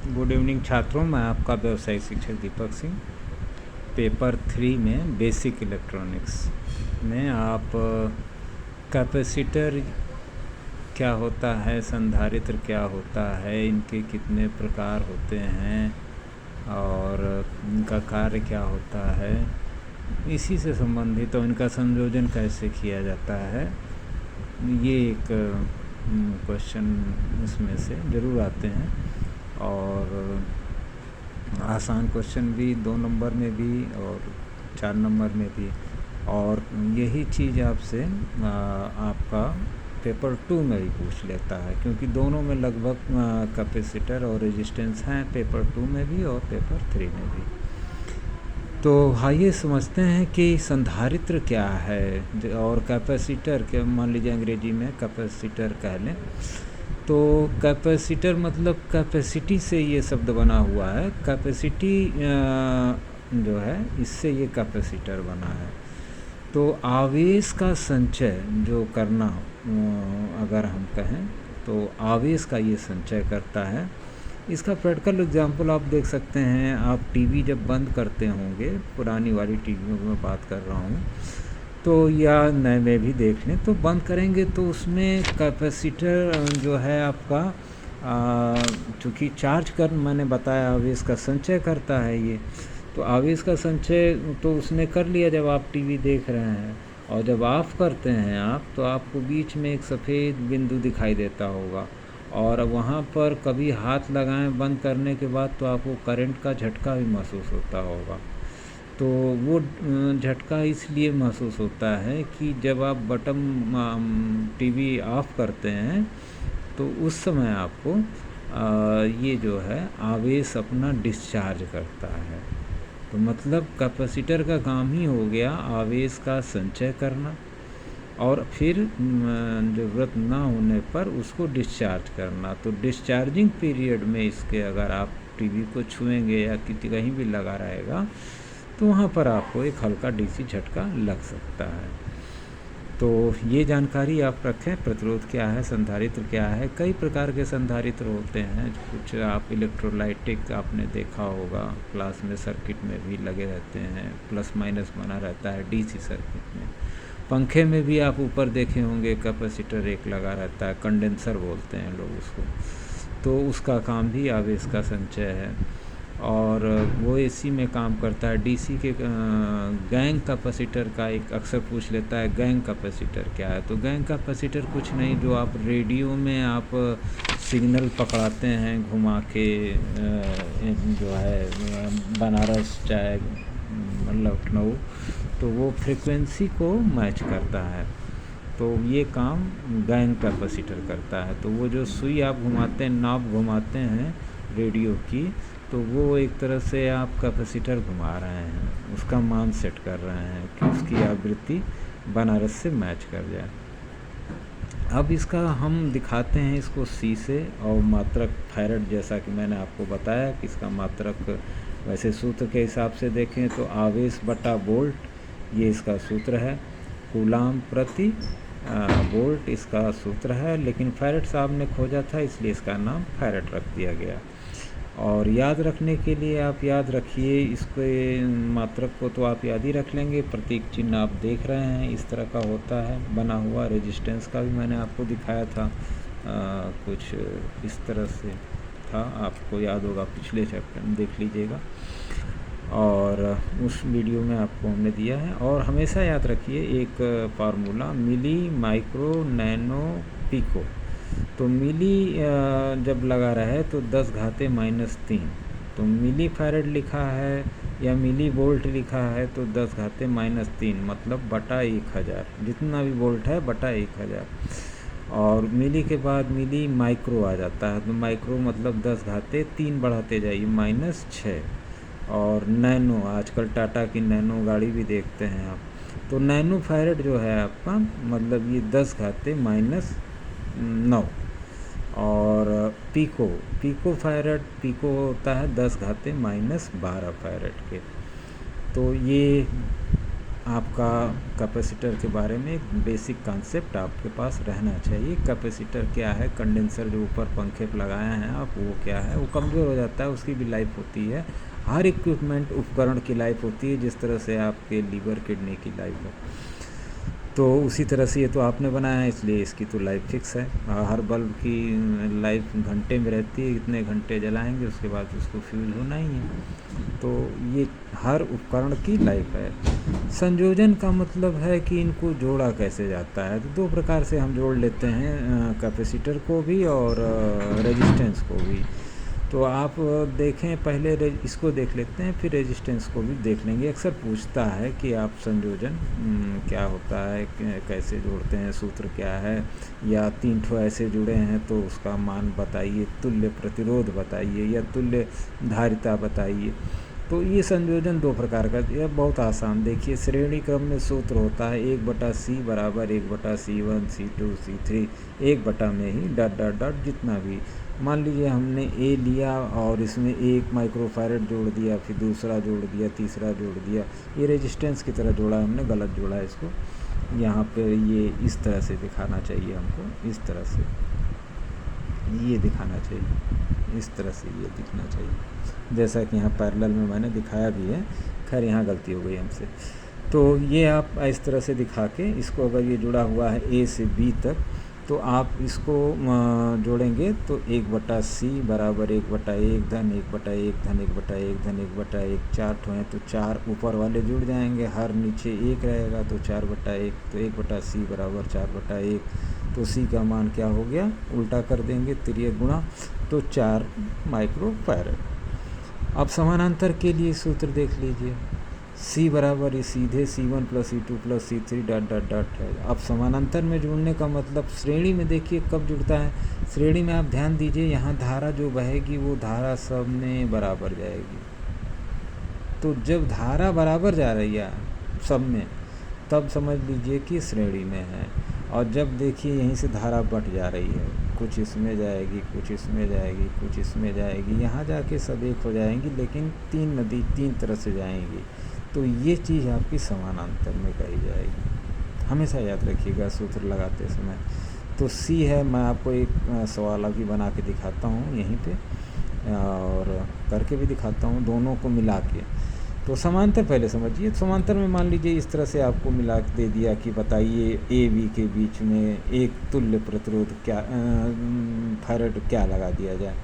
Good evening छात्रों, मैं आपका व्यवसायिक शिक्षक दीपक सिंह। पेपर 3 में बेसिक इलेक्ट्रॉनिक्स में आप कैपेसिटर क्या होता है, संधारित्र क्या होता है, इनके कितने प्रकार होते हैं और इनका कार्य क्या होता है, इसी से संबंधित और इनका संयोजन कैसे किया जाता है, ये एक क्वेश्चन इसमें से ज़रूर आते हैं। और आसान क्वेश्चन भी 2 नंबर में भी और 4 नंबर में भी, और यही चीज़ आपसे आपका पेपर 2 में भी पूछ लेता है, क्योंकि दोनों में लगभग कैपेसिटर और रेजिस्टेंस हैं, पेपर 2 में भी और पेपर 3 में भी। तो आइए समझते हैं कि संधारित्र क्या है और कैपेसिटर के, मान लीजिए अंग्रेजी में कैपेसिटर कह लें। तो कैपेसिटर मतलब कैपेसिटी से ये शब्द बना हुआ है, कैपेसिटी जो है इससे ये कैपेसिटर बना है। तो आवेश का संचय जो करना, अगर हम कहें तो आवेश का ये संचय करता है। इसका प्रैक्टिकल एग्जाम्पल आप देख सकते हैं। आप टीवी जब बंद करते होंगे, पुरानी वाली टीवियों की मैं बात कर रहा हूँ, तो या नए में भी देख लें, तो बंद करेंगे तो उसमें कैपेसिटर जो है आपका, चूँकि चार्ज कर, मैंने बताया आवेश का संचय करता है ये, तो आवेश का संचय तो उसने कर लिया जब आप टीवी देख रहे हैं। और जब ऑफ़ करते हैं आप, तो आपको बीच में एक सफ़ेद बिंदु दिखाई देता होगा, और वहाँ पर कभी हाथ लगाएं बंद करने के बाद तो आपको करंट का झटका भी महसूस होता होगा। तो वो झटका इसलिए महसूस होता है कि जब आप बटन टीवी ऑफ़ करते हैं तो उस समय आपको ये जो है आवेश अपना डिस्चार्ज करता है। तो मतलब कैपेसिटर का काम ही हो गया आवेश का संचय करना, और फिर ज़रूरत ना होने पर उसको डिस्चार्ज करना। तो डिस्चार्जिंग पीरियड में इसके अगर आप टीवी को छुएंगे या कहीं भी लगा रहेगा तो वहाँ पर आपको एक हल्का डीसी झटका लग सकता है। तो ये जानकारी आप रखें। प्रतिरोध क्या है, संधारित्र क्या है, कई प्रकार के संधारित्र होते हैं। कुछ आप इलेक्ट्रोलाइटिक आपने देखा होगा, क्लास में सर्किट में भी लगे रहते हैं, प्लस माइनस बना रहता है डीसी सर्किट में। पंखे में भी आप ऊपर देखे होंगे कैपेसिटर एक लगा रहता है, कंडेंसर बोलते हैं लोग उसको, तो उसका काम भी आवेश का संचय है। और वो एसी में काम करता है। डीसी के गैंग कैपेसिटर का एक अक्सर पूछ लेता है, गैंग कैपेसिटर क्या है। तो गैंग कैपेसिटर कुछ नहीं, जो आप रेडियो में आप सिग्नल पकड़ाते हैं घुमा के, जो है बनारस चाहे लखनऊ, तो वो फ्रीक्वेंसी को मैच करता है। तो ये काम गैंग कैपेसिटर करता है। तो वो जो सुई आप घुमाते हैं, नॉब घुमाते हैं रेडियो की, तो वो एक तरह से आप कैपेसिटर घुमा रहे हैं, उसका मान सेट कर रहे हैं कि उसकी आवृत्ति बनारस से मैच कर जाए। अब इसका हम दिखाते हैं इसको सी से, और मात्रक फैरड, जैसा कि मैंने आपको बताया कि इसका मात्रक वैसे सूत्र के हिसाब से देखें तो आवेश बटा वोल्ट, ये इसका सूत्र है। कूलाम प्रति वोल्ट इसका सूत्र है, लेकिन फैरड साहब ने खोजा था इसलिए इसका नाम फैरड रख दिया गया। और याद रखने के लिए आप याद रखिए इसके मात्रक को, तो आप याद ही रख लेंगे। प्रतीक चिन्ह आप देख रहे हैं इस तरह का होता है बना हुआ। रेजिस्टेंस का भी मैंने आपको दिखाया था, कुछ इस तरह से था, आपको याद होगा, पिछले चैप्टर में देख लीजिएगा, और उस वीडियो में आपको हमने दिया है। और हमेशा याद रखिए एक फार्मूला, मिली, माइक्रो, नैनो, पिको। तो मिली जब लगा रहे तो 10 घाते -3, तो मिली फैरड लिखा है या मिली वोल्ट लिखा है तो 10 घाते -3 मतलब बटा 1000, जितना भी वोल्ट है बटा 1000। और मिली के बाद मिली माइक्रो आ जाता है, तो माइक्रो मतलब 10 घाते 3 बढ़ाते जाइए -6। और नैनो, आजकल टाटा की नैनो गाड़ी भी देखते हैं आप, तो नैनो फैरड जो है आपका मतलब ये 10 घाते -9। और पिको फैरड, पिको होता है 10 घाते -12 फैरड के। तो ये आपका कैपेसिटर के बारे में एक बेसिक कॉन्सेप्ट आपके पास रहना चाहिए। कैपेसिटर क्या है, कंडेंसर जो ऊपर पंखे पे लगाए हैं आप, वो क्या है, वो कमज़ोर हो जाता है, उसकी भी लाइफ होती है। हर इक्विपमेंट उपकरण की लाइफ होती है, जिस तरह से आपके लीवर किडनी की लाइफ हो, तो उसी तरह से ये तो आपने बनाया है, इसलिए इसकी तो लाइफ फिक्स है। हर बल्ब की लाइफ घंटे में रहती है, इतने घंटे जलाएंगे उसके बाद उसको फ्यूज होना ही है। तो ये हर उपकरण की लाइफ है। संयोजन का मतलब है कि इनको जोड़ा कैसे जाता है। तो दो प्रकार से हम जोड़ लेते हैं, कैपेसिटर को भी और रेजिस्टेंस को भी। तो आप देखें, पहले इसको देख लेते हैं, फिर रेजिस्टेंस को भी देख लेंगे। अक्सर पूछता है कि आप संयोजन क्या होता है, कैसे जोड़ते हैं, सूत्र क्या है, या 3 ठो ऐसे जुड़े हैं तो उसका मान बताइए, तुल्य प्रतिरोध बताइए या तुल्य धारिता बताइए। तो ये संयोजन दो प्रकार का, यह बहुत आसान। देखिए, श्रेणी क्रम में सूत्र होता है 1/C बराबर 1/C1 C2 C3, 1 में ही डॉट डॉट डॉट जितना भी। मान लीजिए हमने ए लिया और इसमें 1 माइक्रोफैरड जोड़ दिया, फिर दूसरा जोड़ दिया, तीसरा जोड़ दिया, ये रेजिस्टेंस की तरह जोड़ा, हमने गलत जोड़ा है इसको। यहाँ पे ये इस तरह से दिखाना चाहिए हमको, इस तरह से ये दिखाना चाहिए, इस तरह से ये दिखना चाहिए, जैसा कि यहाँ पैरेलल में मैंने दिखाया भी है। खैर यहाँ गलती हो गई हमसे। तो ये आप इस तरह से दिखा के इसको, अगर ये जुड़ा हुआ है ए से बी तक, तो आप इसको जोड़ेंगे तो 1/C बराबर 1/1 धन 1/1 धन 1/1 धन 1/1, 4 ठो हैं तो 4 ऊपर वाले जुड़ जाएंगे, हर नीचे 1 रहेगा तो 4/1, तो 1/C बराबर 4/1। तो C का मान क्या हो गया, उल्टा कर देंगे, तिर्यक गुणा, तो 4 माइक्रोफैरड। अब समानांतर के लिए सूत्र देख लीजिए, C बराबर ये सीधे C1 + C2 + C3 dot dot dot है। अब समानांतर में जुड़ने का मतलब, श्रेणी में देखिए कब जुड़ता है, श्रेणी में आप ध्यान दीजिए, यहाँ धारा जो बहेगी वो धारा सब में बराबर जाएगी। तो जब धारा बराबर जा रही है सब में, तब समझ लीजिए कि श्रेणी में है। और जब देखिए यहीं से धारा बट जा रही है, कुछ इसमें जाएगी, कुछ इसमें जाएगी, कुछ इसमें जाएगी, यहाँ जाके सब एक हो जाएंगी, लेकिन 3 नदी 3 तरह से जाएंगी। तो ये चीज़ आपकी समानांतर में कही जाएगी, हमेशा याद रखिएगा सूत्र लगाते समय। तो C है, मैं आपको एक सवाल अभी बना के दिखाता हूँ यहीं पे, और करके भी दिखाता हूँ दोनों को मिला के। तो समांतर पहले समझिए, समांतर में मान लीजिए इस तरह से आपको मिला के दे दिया कि बताइए ए बी के बीच में एक तुल्य प्रतिरोध क्या, फैरड क्या लगा दिया जाए।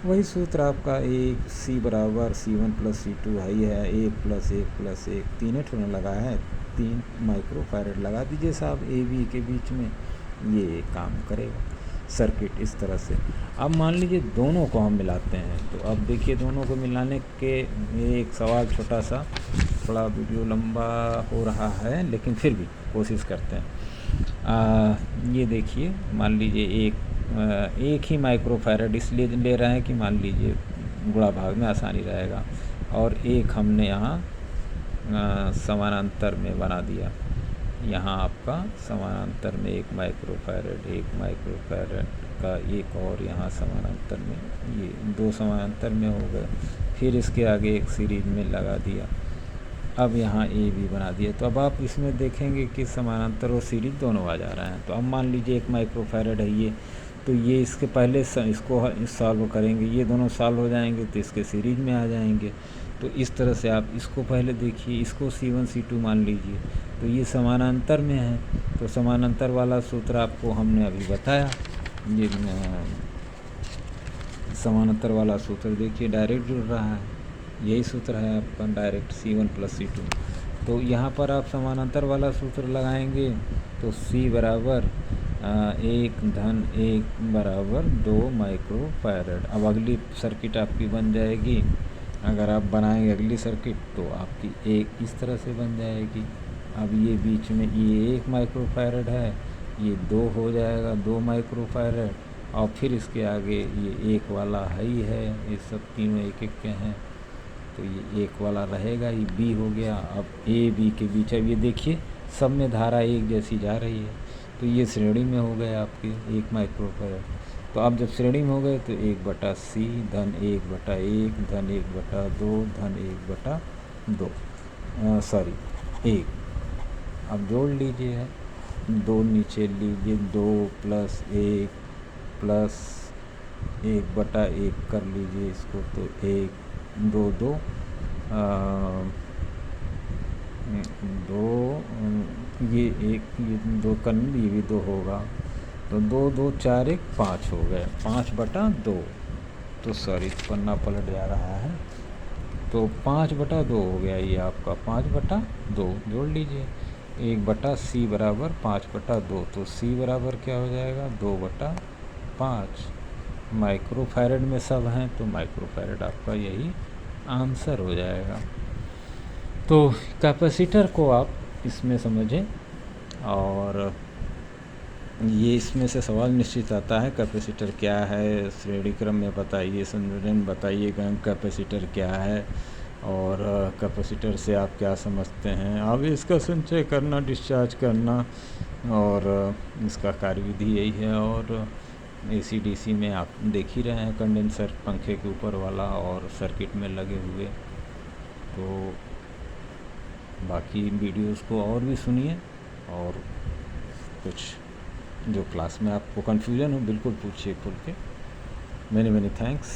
वही सूत्र आपका 1C बराबर C1 + C2 है, ही है 1 + 1 + 1, तीनों ठोने लगा है, 3 माइक्रोफैरड लगा दीजिए साहब ए बी के बीच में, ये काम करेगा सर्किट इस तरह से। अब मान लीजिए दोनों को हम मिलाते हैं, तो अब देखिए दोनों को मिलाने के एक सवाल छोटा सा, थोड़ा वीडियो लंबा हो रहा है लेकिन फिर भी कोशिश करते हैं। ये देखिए, मान लीजिए एक ही माइक्रोफैरड इसलिए ले रहे हैं कि मान लीजिए गुणा भाग में आसानी रहेगा, और एक हमने यहाँ समानांतर में बना दिया। यहाँ आपका समानांतर में 1 माइक्रोफैरड का एक, और यहाँ समानांतर में ये 2 समानांतर में हो गए। फिर इसके आगे एक सीरीज में लगा दिया। अब यहाँ ए बी बना दिया। तो अब आप इसमें देखेंगे कि समानांतर और सीरीज दोनों आ जा रहे हैं। तो अब मान लीजिए 1 माइक्रोफैरड है ये, तो ये इसके पहले इसको सॉल्व करेंगे, ये दोनों सॉल्व हो जाएंगे तो इसके सीरीज में आ जाएंगे। तो इस तरह से आप इसको पहले देखिए, इसको C1 C2 मान लीजिए, तो ये समानांतर में है। तो समानांतर वाला सूत्र आपको हमने अभी बताया, ये समानांतर वाला सूत्र देखिए डायरेक्ट जुड़ रहा है, यही सूत्र है आपका डायरेक्ट C1 + C2। तो यहाँ पर आप समानांतर वाला सूत्र लगाएंगे तो C बराबर 1 धन 1 बराबर 2 माइक्रोफैरड। अब अगली सर्किट आपकी बन जाएगी, अगर आप बनाएंगे अगली सर्किट तो आपकी एक इस तरह से बन जाएगी। अब ये बीच में ये 1 माइक्रोफैरड है, ये 2 हो जाएगा 2 माइक्रोफैरड, और फिर इसके आगे ये 1 वाला है ही है, ये सब तीनों 1-1 के हैं, तो ये 1 वाला रहेगा, ये बी हो गया। अब ए बी के बीच, अब ये देखिए सब में धारा एक जैसी जा रही है, तो ये श्रेणी में हो गए आपके 1 माइक्रोफैरड। तो अब जब श्रेणी में हो गए तो 1/C धन 1/1 धन 1/2 धन 1/2 1 अब जोड़ लीजिए, 2 नीचे लीजिए, 2 प्लस 1 प्लस 1/1 कर लीजिए इसको, तो 1 2 2 2 ये 1 ये 2 कर, ये भी 2 होगा, तो 2 2 4 1 5 हो गए, 5/2। तो सॉरी पन्ना पलट जा रहा है, तो 5/2 हो गया ये आपका, 5/2 जोड़ लीजिए। 1/c बराबर 5/2, तो c बराबर क्या हो जाएगा, 2/5। माइक्रोफैरड में सब हैं, तो माइक्रोफैरड आपका यही आंसर हो जाएगा। तो कैपेसिटर को आप इसमें समझें, और ये इसमें से सवाल निश्चित आता है, कैपेसिटर क्या है, श्रेणी क्रम में बताइए, संयोजन बताइए, कैपेसिटर क्या है, और कैपेसिटर से आप क्या समझते हैं। अब इसका संचय करना, डिस्चार्ज करना, और इसका कार्यविधि यही है। और AC/DC में आप देख ही रहे हैं, कंडेंसर पंखे के ऊपर वाला और सर्किट में लगे हुए। तो बाकी वीडियोस को और भी सुनिए, और कुछ जो क्लास में आपको कन्फ्यूज़न हो बिल्कुल पूछिए खुल के। Many thanks.